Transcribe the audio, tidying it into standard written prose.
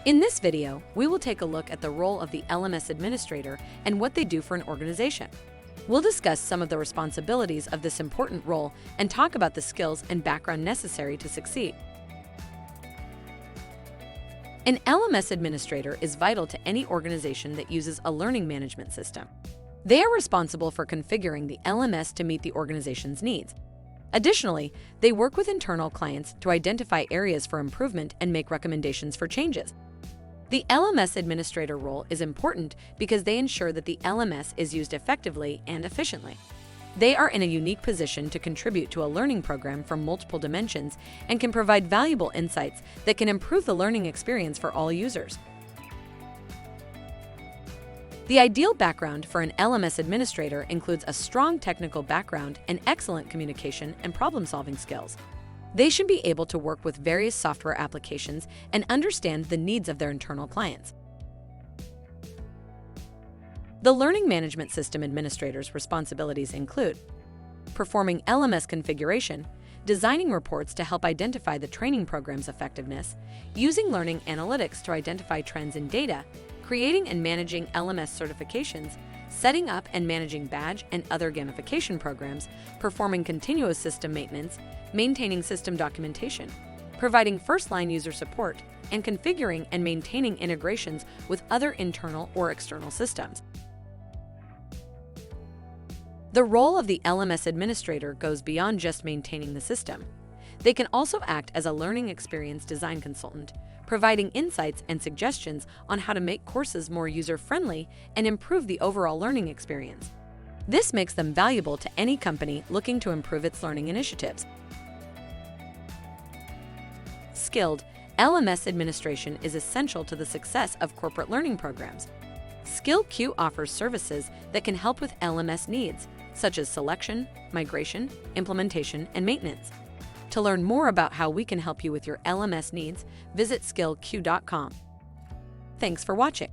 In this video, we will take a look at the role of the LMS Administrator and what they do for an organization. We'll discuss some of the responsibilities of this important role and talk about the skills and background necessary to succeed. An LMS Administrator is vital to any organization that uses a learning management system. They are responsible for configuring the LMS to meet the organization's needs. Additionally, they work with internal clients to identify areas for improvement and make recommendations for changes. The LMS Administrator role is important because they ensure that the LMS is used effectively and efficiently. They are in a unique position to contribute to a learning program from multiple dimensions and can provide valuable insights that can improve the learning experience for all users. The ideal background for an LMS Administrator includes a strong technical background and excellent communication and problem-solving skills. They should be able to work with various software applications and understand the needs of their internal clients. The Learning Management System Administrator's responsibilities include performing LMS configuration, designing reports to help identify the training program's effectiveness, using learning analytics to identify trends in data, creating and managing LMS certifications, setting up and managing badge and other gamification programs, performing continuous system maintenance, maintaining system documentation, providing first-line user support, and configuring and maintaining integrations with other internal or external systems. The role of the LMS Administrator goes beyond just maintaining the system. They can also act as a learning experience design consultant, providing insights and suggestions on how to make courses more user-friendly and improve the overall learning experience. This makes them valuable to any company looking to improve its learning initiatives. Skilled LMS administration is essential to the success of corporate learning programs. SkillQ offers services that can help with LMS needs, such as selection, migration, implementation, and maintenance. To learn more about how we can help you with your LMS needs, visit skillq.com. Thanks for watching.